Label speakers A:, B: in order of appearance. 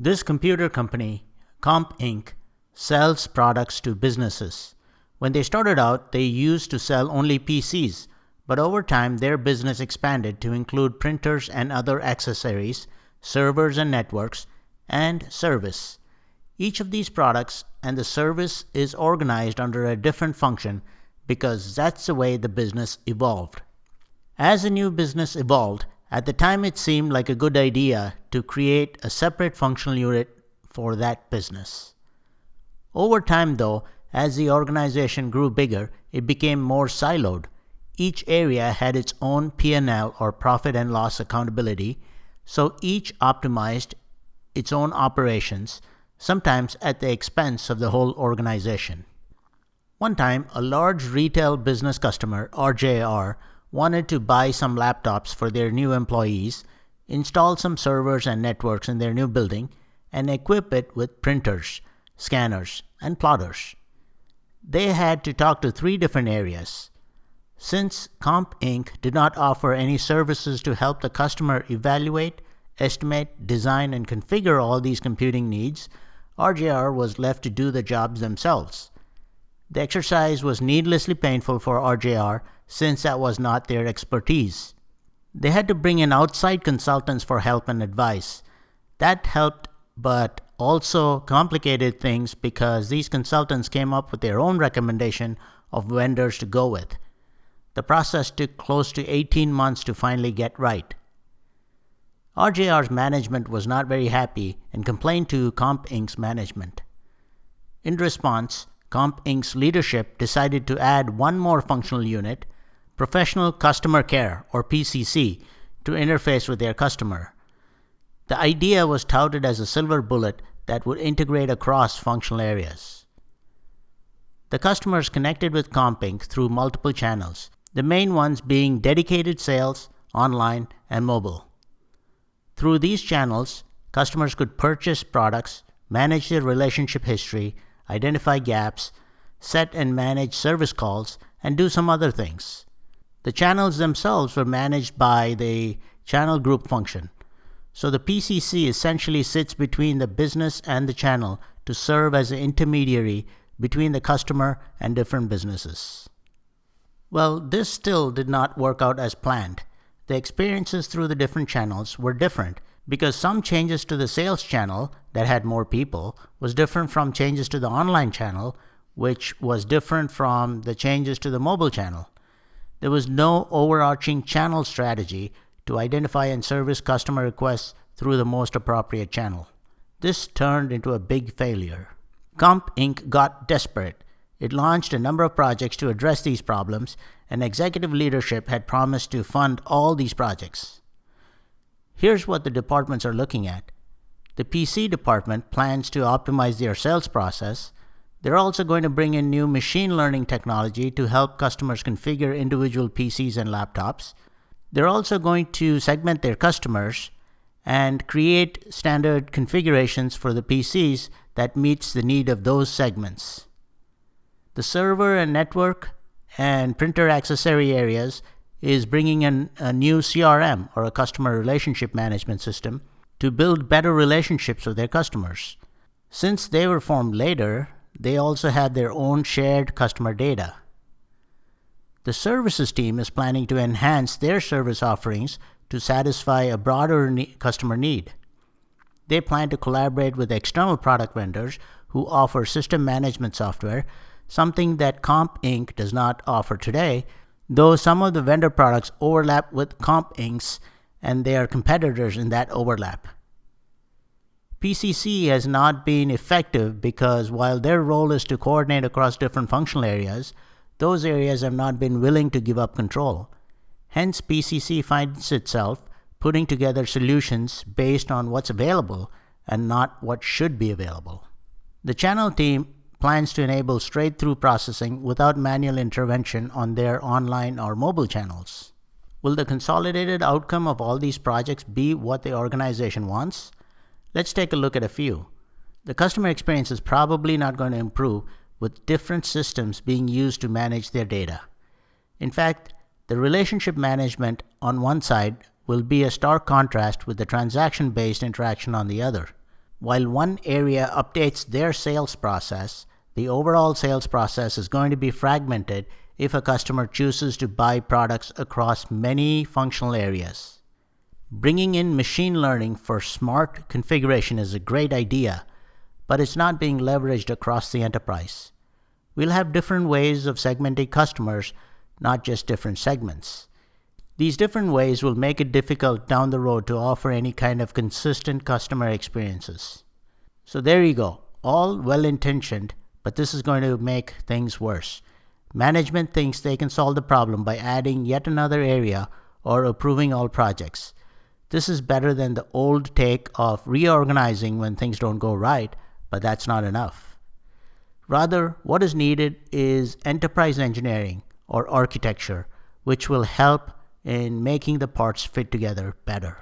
A: This computer company, Comp Inc., sells products to businesses. When they started out, they used to sell only PCs, but over time their business expanded to include printers and other accessories, servers and networks, and service. Each of these products and the service is organized under a different function because that's the way the business evolved. As a new business evolved, at the time it seemed like a good idea to create a separate functional unit for that business. Over time though, as the organization grew bigger, it became more siloed. Each area had its own P&L or profit and loss accountability, so each optimized its own operations, sometimes at the expense of the whole organization. One time, a large retail business customer, RJR, wanted to buy some laptops for their new employees, install some servers and networks in their new building, and equip it with printers, scanners, and plotters. They had to talk to 3 different areas. Since Comp Inc. did not offer any services to help the customer evaluate, estimate, design, and configure all these computing needs, RJR was left to do the jobs themselves. The exercise was needlessly painful for RJR since that was not their expertise. They had to bring in outside consultants for help and advice. That helped, but also complicated things because these consultants came up with their own recommendation of vendors to go with. The process took close to 18 months to finally get right. RJR's management was not very happy and complained to Comp Inc.'s management. In response, Comp Inc.'s leadership decided to add one more functional unit, Professional Customer Care, or PCC, to interface with their customer. The idea was touted as a silver bullet that would integrate across functional areas. The customers connected with Comp Inc. through multiple channels, the main ones being dedicated sales, online, and mobile. Through these channels, customers could purchase products, manage their relationship history, identify gaps, set and manage service calls, and do some other things. The channels themselves were managed by the channel group function. So the PCC essentially sits between the business and the channel to serve as an intermediary between the customer and different businesses. Well, this still did not work out as planned. The experiences through the different channels were different because some changes to the sales channel that had more people was different from changes to the online channel, which was different from the changes to the mobile channel. There was no overarching channel strategy to identify and service customer requests through the most appropriate channel. This turned into a big failure. Comp Inc. got desperate. It launched a number of projects to address these problems, and executive leadership had promised to fund all these projects. Here's what the departments are looking at. The PC department plans to optimize their sales process. They're also going to bring in new machine learning technology to help customers configure individual PCs and laptops. They're also going to segment their customers and create standard configurations for the PCs that meets the need of those segments. The server and network and printer accessory areas is bringing in a new CRM, or a customer relationship management system, to build better relationships with their customers. Since they were formed later, they also have their own shared customer data. The services team is planning to enhance their service offerings to satisfy a broader customer need. They plan to collaborate with external product vendors who offer system management software, something that Comp Inc. does not offer today, though some of the vendor products overlap with Comp Inc.'s and they are competitors in that overlap. PCC has not been effective because while their role is to coordinate across different functional areas, those areas have not been willing to give up control. Hence, PCC finds itself putting together solutions based on what's available and not what should be available. The channel team plans to enable straight-through processing without manual intervention on their online or mobile channels. Will the consolidated outcome of all these projects be what the organization wants? Let's take a look at a few. The customer experience is probably not going to improve with different systems being used to manage their data. In fact, the relationship management on one side will be a stark contrast with the transaction-based interaction on the other. While one area updates their sales process, the overall sales process is going to be fragmented if a customer chooses to buy products across many functional areas. Bringing in machine learning for smart configuration is a great idea, but it's not being leveraged across the enterprise. We'll have different ways of segmenting customers, not just different segments. These different ways will make it difficult down the road to offer any kind of consistent customer experiences. So there you go, all well-intentioned, but this is going to make things worse. Management thinks they can solve the problem by adding yet another area or approving all projects. This is better than the old take of reorganizing when things don't go right, but that's not enough. Rather, what is needed is enterprise engineering or architecture, which will help in making the parts fit together better.